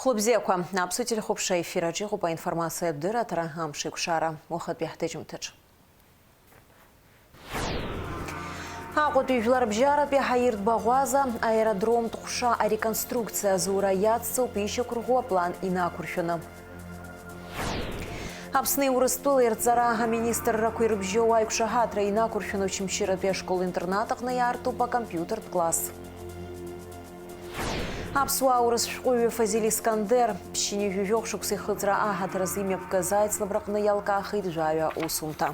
Хлопзеква, абсолютно хопша эфира, джиху по информации дыра тарахам шикшара, мохат бяхтежим тыч. Акут южлар бжара бяхаирт багваза, аэродром тухша, а реконструкция зура яцу пищу кругу план инакуршена. Апсны урыстул ирцара министр ракуирбжо айкшахатра инакуршена чимшира бя школ-интернатах на ярту по компьютер-класс. Апсуа урысшкуй Фазиль Искандер, пщине южок шуксихыцра ахат разимя показать слабрак на ялках и джавя усунта.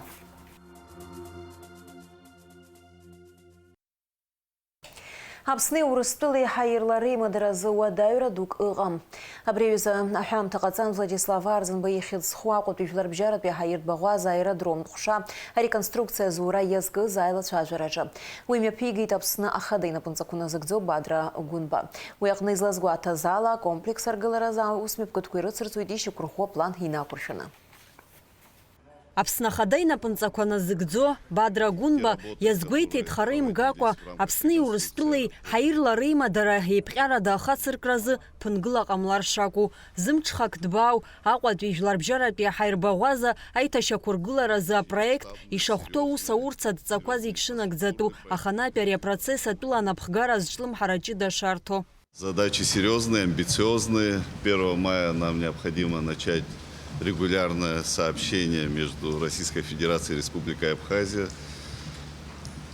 Апсны урыстылы хайырлары мадыразы уадайра дук ыгам. Абревиза ахам тaqatzan Владислав Арзын бейхид схуақут бифлар бжарат бе хайырт багуаз аэродром тухша реконструкция зура язгы зайла чажараджа. Уймя пигит апсны ахадайна пунцакуна загдзо бадра гунба. Уяқны излазгу атазала комплекс аргылараза усмеп көткөрі цырцуйдиші курхо план хина куршына. Апсна хадайна пынцакуана зыгдзо бадра гунба язгвейтейт харым гаква апсны урыстылый хайырлары мадара хейпқяра даха цыркразы пынгыла қамлар шаку зымчхак дбау ақуат вижлар бжарапе хайрбағуаза айташа кургылараза проект ишахто уса урца дцаквази икшинак дзату аханапяря процесса тула напхгара зчлым харачи да шарто. Задачи серьезные, амбициозные. 1 мая нам необходимо начать регулярное сообщение между Российской Федерацией и Республикой Абхазия.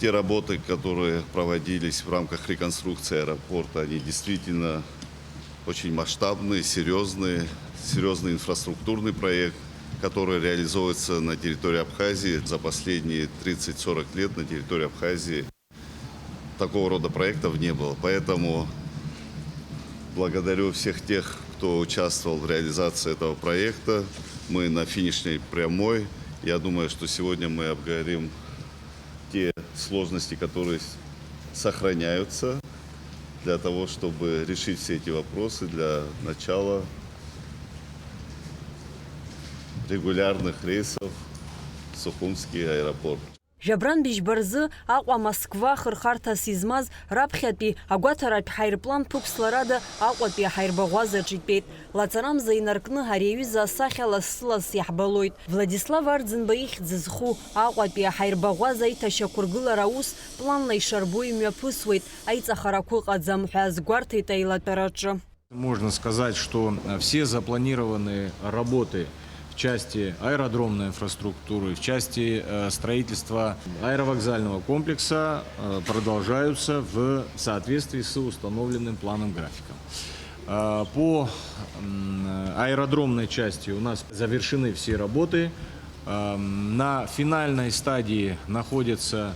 Те работы, которые проводились в рамках реконструкции аэропорта, они действительно очень масштабные, серьезный инфраструктурный проект, который реализуется на территории Абхазии. За последние 30-40 лет на территории Абхазии такого рода проектов не было. Поэтому благодарю всех тех, кто участвовал в реализации этого проекта. Мы на финишной прямой. Я думаю, что сегодня мы обговорим те сложности, которые сохраняются для того, чтобы решить все эти вопросы для начала регулярных рейсов в Сухумский аэропорт. Жабран бишбарзы Аква Москва хырхарта сизмаз рапхятпи агуатарапи хайрплан пуксларада Аквапи хайрбагуаза чипет. Лацарам заинаркны харевиза сахяла сылас яхбалойт. Владислав Арзын баих дзызху Аквапи хайрбагуаза иташа кургылара ус планлай шарбуймя пысвойт айца харакуй кадзамхаз гуарты тайлатараджа. Можно сказать, что все запланированные работы в части аэродромной инфраструктуры, в части строительства аэровокзального комплекса продолжаются в соответствии с установленным планом графика. По аэродромной части у нас завершены все работы. На финальной стадии находятся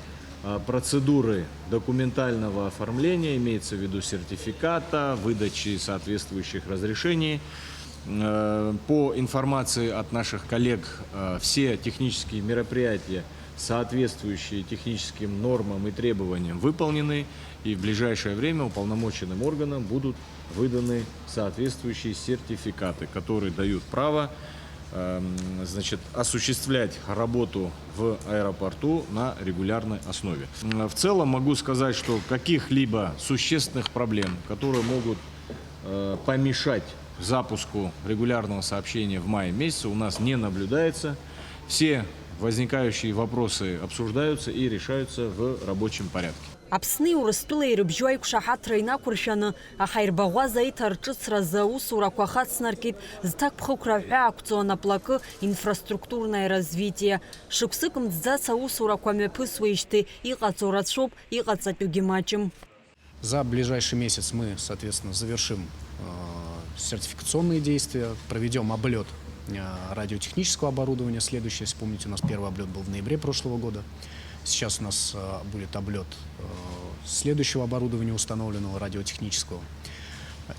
процедуры документального оформления, имеется в виду сертификата, выдачи соответствующих разрешений. По информации от наших коллег, все технические мероприятия, соответствующие техническим нормам и требованиям, выполнены, и в ближайшее время уполномоченным органам будут выданы соответствующие сертификаты, которые дают право осуществлять работу в аэропорту на регулярной основе. В целом могу сказать, что каких-либо существенных проблем, которые могут помешать запуску регулярного сообщения в мае месяце, у нас не наблюдается. Все возникающие вопросы обсуждаются и решаются в рабочем порядке. Апсны урыстылы рыбжуай кушахатра инакуршаны ахайрбагуаза итарчыцра за усура квахатснаркит зтак пхукравя акциона плакы инфраструктурное развитие. Шуксыком дзаца усура квамепысвыишты икацоратшоп икацапюгимачим. За ближайший месяц мы, соответственно, завершим сертификационные действия, проведем облет радиотехнического оборудования. Следующий, если помните, у нас первый облет был в ноябре прошлого года. Сейчас у нас будет облет следующего оборудования, установленного радиотехнического.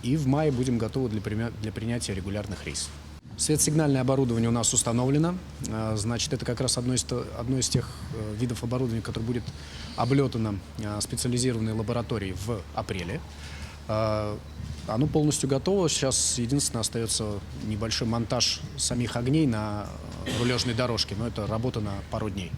И в мае будем готовы для принятия регулярных рейсов. Светосигнальное оборудование у нас установлено. Значит, это как раз одно из тех видов оборудования, которое будет облетано специализированной лабораторией в апреле. Оно полностью готово. Сейчас единственное остается небольшой монтаж самих огней на рулежной дорожке, но это работа на пару дней.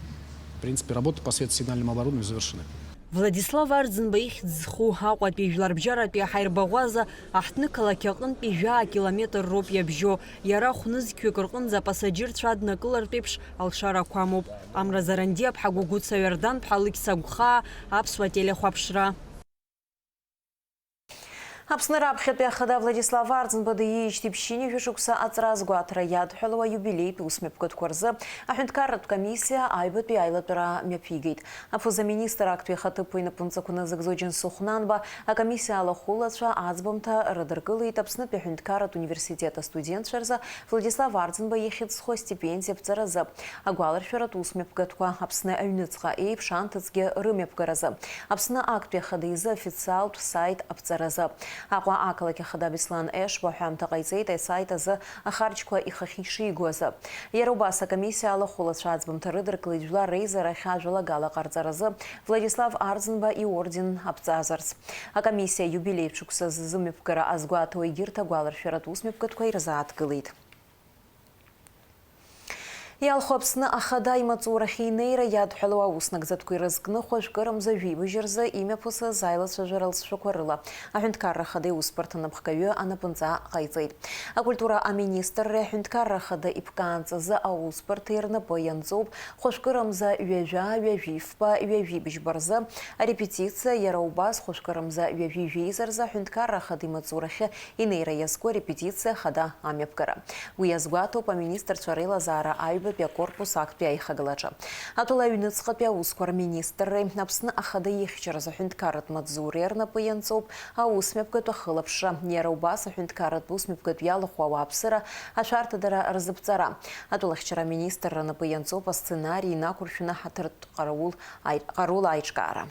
В принципе, работы по светосигнальному оборудованию завершены. Владислав Арзынба ихьӡ зху Аҟәатәи жәларбжьаратәи ҳаирбаӷәаза аҳҭны қалақь аҟынтәи 20 километр роуп иабжьо, иара хәнызқьҩык рҟынӡа апасаџьырцәа аднакылартә еиԥш алшарақәа амоуп. Амразаранди-аԥҳа Гәыгәыца Ҩардан-ԥҳа Лықьса-Гәхаа, Аԥсуа телехәаԥшра. Аԥсны раԥхьатәи ахада Владислав Арзынба диижьҭеи ԥшьынҩажәа шықәса аҵара азгәаҭара иадҳәалауа юбилеитә ус-мҩаԥгатәқәа рзы аҳәынҭқарратә комиссиа аҩбатәи аилатәара мҩаԥигеит. Аԥыза-министр актәи ахаҭыԥуа инапынҵақәа назыгӡо Џьансыхә Нанба акомиссиа алахәылацәа аӡбамҭа рыдыркылеит Аԥснытәи аҳәынҭқарратә университет астудентцәа рзы Владислав Арзынба ихьӡ зху астипендиа ԥҵаразы, агәаларшәаратә ус-мҩаԥгатәқәа Аԥсны аҩныҵҟа еиԥш анҭыҵгьы рымҩаԥгаразы, Аԥсны актәи ахада изы официалтә сайт аԥҵаразы. Аҟәа ақалақь ахада Беслан Ешба ҳәамҭа ҟаиҵеит асайт азы ахарџьқәа ихахь ишигоз. Иара убас акомиссиа алахәылацәа аӡбамҭа рыдыркылеит жәлар реизарахь ажәалагала ҟарҵаразы Владислав Арзынба иорден аԥҵазарц. Акомиссиа юбилеитә шықәса зымҩаԥгара азгәаҭауа егьырҭ агәаларшәаратә ус-мҩаԥгатәқәа ирзааҭгылеит. Иалху Аԥсны ахада имаҵурахь инеира иадҳәалоу аус-нагӡатәқәа ирызкны хәажәкырамза жәибажьы рзы имҩаԥысыз аилацәажәара лҵшәақәа рыла аҳәынҭқарра ахада иусбарҭа напхгаҩы анапынҵа ҟаиҵеит. Акультура аминистрра аҳәынҭқарра ахада ипкаанҵазы аусбарҭа ирнапы ианҵоуп хәажәкырамза ҩажәа-ҩажәифба ҩажәибжьба рзы арепетициа, иара убас хәажәкырамза ҩажәижәеиза рзы аҳәынҭқарра ахада имаҵурахьы инеира иазку арепетициа ахада амҩаԥгара. Уи иазгәаҭоуп аминистрцәа реилазаара аҩбатәи акорпус актәи аихагылаҿы. Атәыла аҩныҵҟатәи аусқәа рминистрреи Аԥсны ахада ихьчараз аҳәынҭқарратә маҵзуреи рнапы ианҵоуп аус-мҩаԥгатәы ахылаԥшра, иара убас аҳәынҭқарратә ус-мҩаԥгатәы иалахәу ауааԥсыра ашәарҭадара рзыԥҵара. Атәылахьчара аминистрра рнапы ианҵоуп асценарии инақәыршәаны ҳаҭыртә ҟарул аиҿкаара.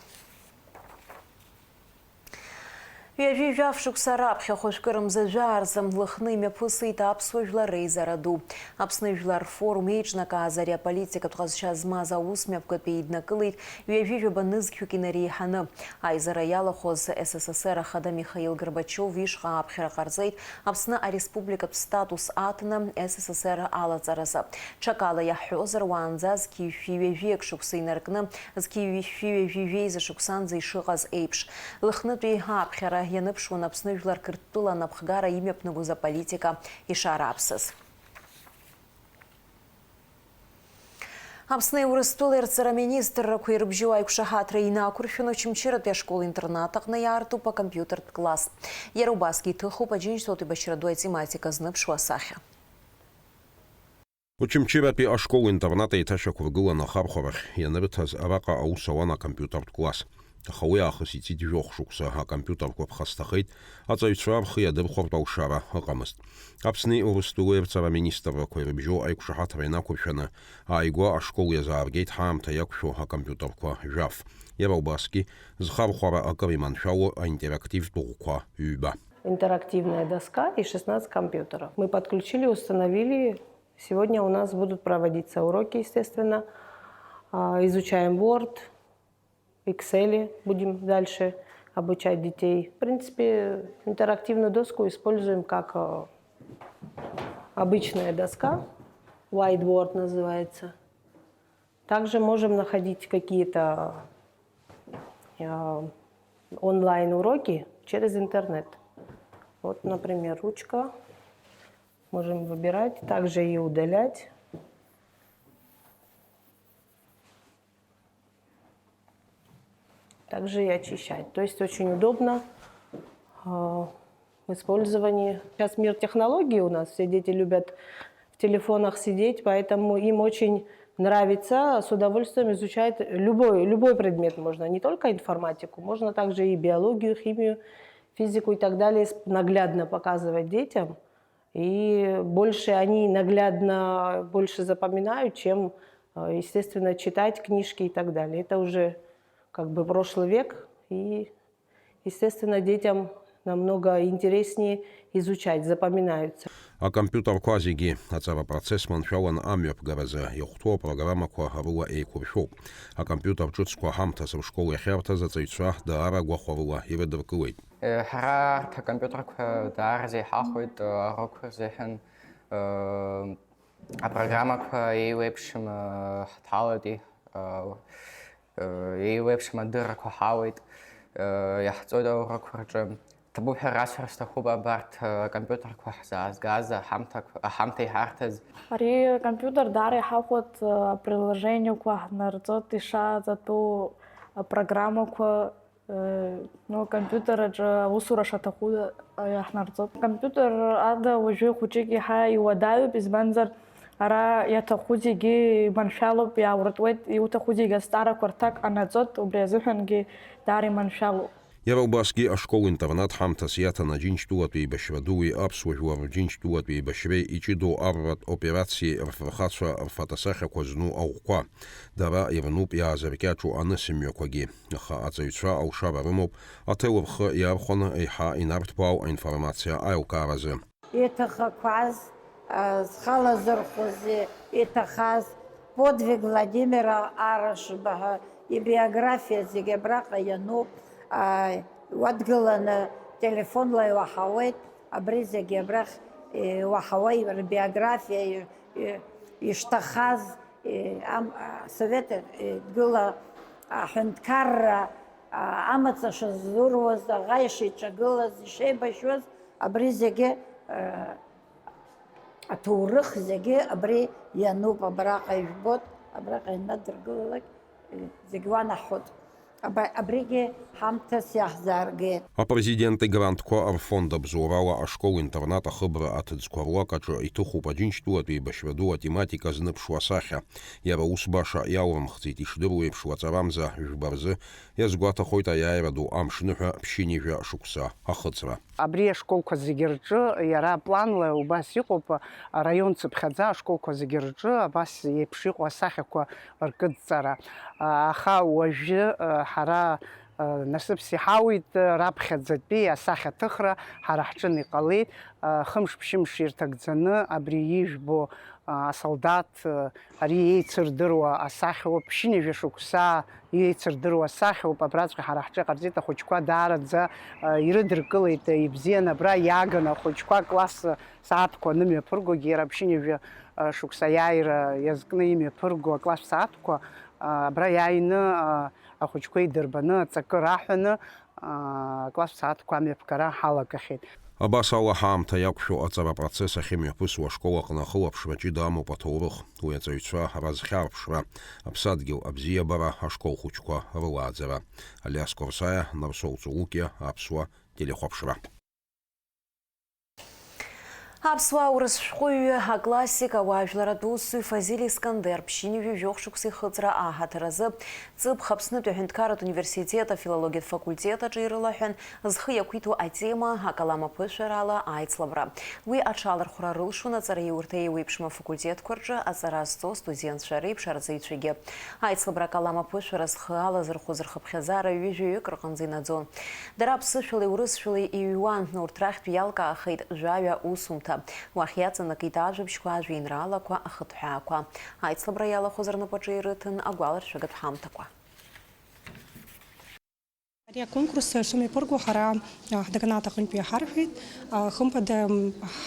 Ҩажәи-жәаф шықәса раԥхьа хәажәкырамза жәаарза лыхны имҩаԥысит аԥсуа жәлар реизара ду. Аԥсны жәлар форум еиҿнакааз ари аполитикатә ҟазшьа змаз аус-мҩаԥгатәи еиднакылеит ҩажәи-жәаба нызқьҩык инареиҳаны. Аизара иалахәыз СССР ахада Михаил Горбачиов ишҟа ааԥхьара ҟарҵеит Аԥсны ареспубликатә статус аҭаны СССР алаҵаразы. Ҽакала иаҳҳәозар, уаанӡа зқьи-жәшәи ҩажәиак шықәса инаркны зқьи-жәшәи ҩажәи-жәеиза шықәсанӡа ишыҟаз еиԥш. Лыхнытәи ааԥхьара ианыԥшуан Аԥсны жәлар Қырҭтәыла напхгара имҩаԥнагоз аполитика ишаараԥсаз. Аԥсны Урыстәыла ирҵара министррақәа ирыбжьоу аиқәшаҳаҭра инақәыршәаны Очамчыратәи ашкол-интернат аҟны иаартуп акомпиутертә класс. Иара убасгьы иҭыхуп Аџьынџьтәылатәи Башьыра-ду атематика зныԥшуа асахьа. Очамчыратәи ашкол-интернат еиҭашьақәыргыланы ахархәарахь ианырҭаз араҟа аус ауан акомпиутертә класс. Аха уи аахыс ицит жәохә шықәса акомпиутерқәа ԥхасҭахеит, аҵаҩцәа рхы иадырхәартә алшара ыҟамызт. Аԥсни Урыстәылеи ирҵара аминистррақәа ирыбжьоу аиқәшаҳаҭра инақәыршәаны ааигәа ашкол иазааргеит ҳаамҭа иақәшәо акомпиутерқәа жәаф. Иара убасгьы зхархәара акыр иманшәало аинтерактивтә ӷәқәа ҩба. Интерактивная доска и 16 компьютеров. Мы подключили, установили. Сегодня у нас будут проводиться уроки, естественно. Изучаем Word, Excel будем дальше обучать детей. В принципе, интерактивную доску используем как обычная доска, whiteboard называется. Также можем находить какие-то онлайн-уроки через интернет. Вот, например, ручка. Можем выбирать, также и удалять. Также и очищать. То есть очень удобно в использовании. Сейчас мир технологий у нас, все дети любят в телефонах сидеть, поэтому им очень нравится, с удовольствием изучать любой предмет. Можно не только информатику, можно также и биологию, химию, физику и так далее наглядно показывать детям. И больше они наглядно больше запоминают, чем, естественно, читать книжки и так далее. Это уже как бы прошлый век, и, естественно, детям намного интереснее изучать, запоминаются. Акомпиутерқәа зегьы аҵарапроцесс маншәалан амҩаԥгаразы иахәҭоу апрограммақәа рыла еиқәыршәоуп. Акомпиутер ҿыцқәа ҳамҭас ршкол иахьарҭаз аҵаҩцәа даара гәахәарыла ирыдыркылеит. Ҳара ҳкомпиутерқәа даара зеиҳахуеит арокқәа рзыҳәан апрограммақәа еиуеиԥшым ҳҭалоит. еиуеиԥшым адыррақәа ҳауеит, иаҳҵоит аурокқәа рҿы. Ҭабуп ҳәа расҳәара сҭахуп абарҭ акомпиутерқәа ҳзаазгаз, аҳамҭа иҳарҭаз. Ари акомпиутер даара иҳахәоит априложениақәа ҳнарҵоит ишааҵатәу апрограммақәа компиутераҿы аусура шаҭаху иаҳнарҵоит. Акомпиутер ада уажәы хәыҷык иаҳа иуадаҩуп, избанзар ара иаҭаху зегьы иманшәалоуп, иаауртуеит, иуҭаху зегьы азҵаарақәа рҭак ҟанаҵоит, убри азыҳәангьы даара иманшәалоуп. Иара убасгьы ашкол-интернат ҳамҭас иаҭан аџьынџьтәылатәи еибашьра дуи аԥсуа жәлар рџьынџьтәылатәи еибашьреи иҷыдоу арратә операциеи рфырхацәа рфатасахьақәа зну аӷәқәа. Дара ирнуп иаазыркьаҿу анысымҩақәагьы. Аха аҵаҩцәа алшара рымоуп аҭел рхы иархәаны еиҳа инарҭбаау аинформациа аилкааразы. Иҭахақәаз, зхалазырхәыз, иҭахаз подвиг Владимира Арашбаҳа ибиографиа зегьы абраҟа иануп. Уадгыланы телефонла иуаҳауеит, абри зегьы абрахь иуаҳауа рбиографиа ишҭахаз Совет дгыла аҳәынҭқарра амаҵ шазуруаз, аӷа ишиҿагылаз, ишеибашьуаз, абри зегьы аҭоурых зегьы абри иануп, абраҟа ижәбот, абраҟа инадыргылалак зегьы уанаҳәот. Абригьы ҳамҭас иаҳзааргеит. Апрезидент игрантқәа рфонд абзоурала ашкол-интернат ахыбра аҭыӡқәа руак аҿы иҭыхуп аџьынџьтәылатәи еибашьра ду атематика зныԥшуа асахьа. Иара ус баша иалымхӡеит, ишдыру еиԥш лаҵарамза жәба рзы иазгәаҭахоит аиааира ду амшныҳәа ԥшьынижәа шықәса ахыҵра. Абри ашколқәа зегьы рҿы иара планла убас иҟоуп, араион цыԥхьаӡа ашколқәа зегьы рҿы абас еиԥш иҟоу асахьақәа ркыдҵара. Аха уажәы ҳара насыԥс иҳауит раԥхьаӡатәи асахьаҭыхра ҳара ҳҿын иҟалеит. Хымш-ԥшьымш ирҭагӡаны абри ижәбо асолдат ари еицырдыруа асахьоуп, ԥшьынижәа шықәса еицырдыруа асахьоуп. Абраҵәҟьа ҳара ҳҿы иҟарҵеит, ахәыҷқәа даараӡа ирыдыркылеит, ибзиан абра иааган ахәыҷқәа класс сааҭқәа нымҩаԥыргогьы, иара ԥшьынижәа шықәса иааира иазкны имҩаԥырго акласс сааҭқәа абра иааины ахәыҷқәа идырбаны, аҵакы раҳәаны акласс сааҭқәа амҩаԥгара ҳалагахьеит. Абас ала ҳаамҭа иақәшәо аҵара апроцесс ахьымҩаԥысуа ашкол аҟны ахылаԥшра ҷыда амоуп аҭоурых. Уи аҵаҩцәа разхьарԥшра, аԥсадгьыл абзиабара, ашкол хәыҷқәа рылааӡара. Алиас Корсаиа, Нарсоу Цулукиа, Аԥсуа телехәаԥшра. Аԥсуаа урыс шәҟәыҩҩы аклассик ауаажәларатә усзуҩ Фазил Искандер ԥшьынижәа жәохә шықәса ихыҵра аҳаҭыразы ҵыԥх Аԥснытәи аҳәынҭқарратә университет афилологиатә факультет аҿы ирылаҳәан зхы иақәиҭу атема акаламаԥышәарала аицлабра. Уи аҽалархәра рылшон аҵараиурҭа еиуеиԥшым афакультетқәа рҿы аҵара зҵоу студентцәа реиԥш арҵаҩцәагьы. Аицлабра акаламаԥышәара зхы алазырхәыз рхыԥхьаӡара ҩыжәаҩык рҟынӡа инаӡон. Дара ԥсышәалеи урысшәалеи иҩуан, урҭ рахьтә иалкаахеит жәаҩа усумҭа. Уахь иаҵанакит ажәабжьқәа, ажәеинраалақәа, ахыҭҳәаақәа. Аицлабра иалахәыз рнапаҿы ирыҭан агәаларшәагатә ҳамҭақәа. Ари аконкурс шымҩаԥырго ҳара ҳдеканат аҟынтәи иаҳарҳәеит. Хымԥада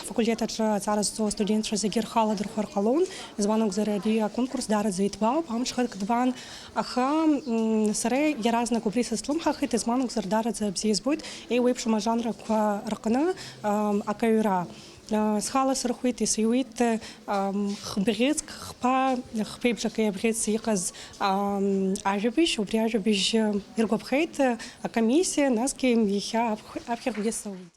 ҳфакультет аҿы аҵара зҵоу астудентцәа зегьы рхаладырхәыр ҟалон. Избан акәзар ари аконкурс даараӡа иҭбаауп, амҽхак дбан. Аха сара иаразнак убри сазлымҳахит, избан акәзар даараӡа бзиа избоит еиуеиԥшым ажанрақәа рҟны акаҩра. Схала сырхәит, исиуит хбӷьыцк, хԥеиԥшака иабӷьыц иҟаз ажәабжь, убри ажәабжь иргәаԥхеит акомиссиа, насгьы иахьа аԥхьарахьгьы сауит.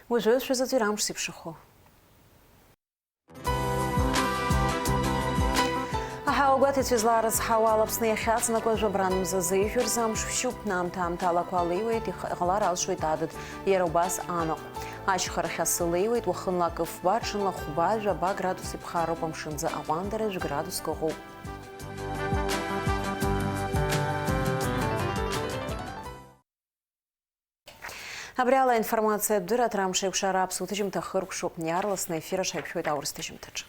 Уажәы шәазыӡырҩ амш зеиԥшрахо. Аҳауагәаҭаҩцәа излаарыцҳауа Аԥсны иахьаҵанакуа жәабран мзазы ижәырзы амш шәшьуп, наамҭа-аамҭалақәа алеиуеит, иҟалар алшоит адыд, иара убас анаҟә. Ашьхарахь асы леиуеит, уахынла акыфба, ҽынла хәба, жәаба градус иԥхароуп, амшынӡа аҟәандара градуск ыҟоуп. Абри ала аинформациа дырат рамш еиқәшара аԥсуа ҭыжьымҭа хыркәшоуп, иаарласны ефир аҿы ҳаиқәшәоит аурыс ҭыжьымҭаҿы.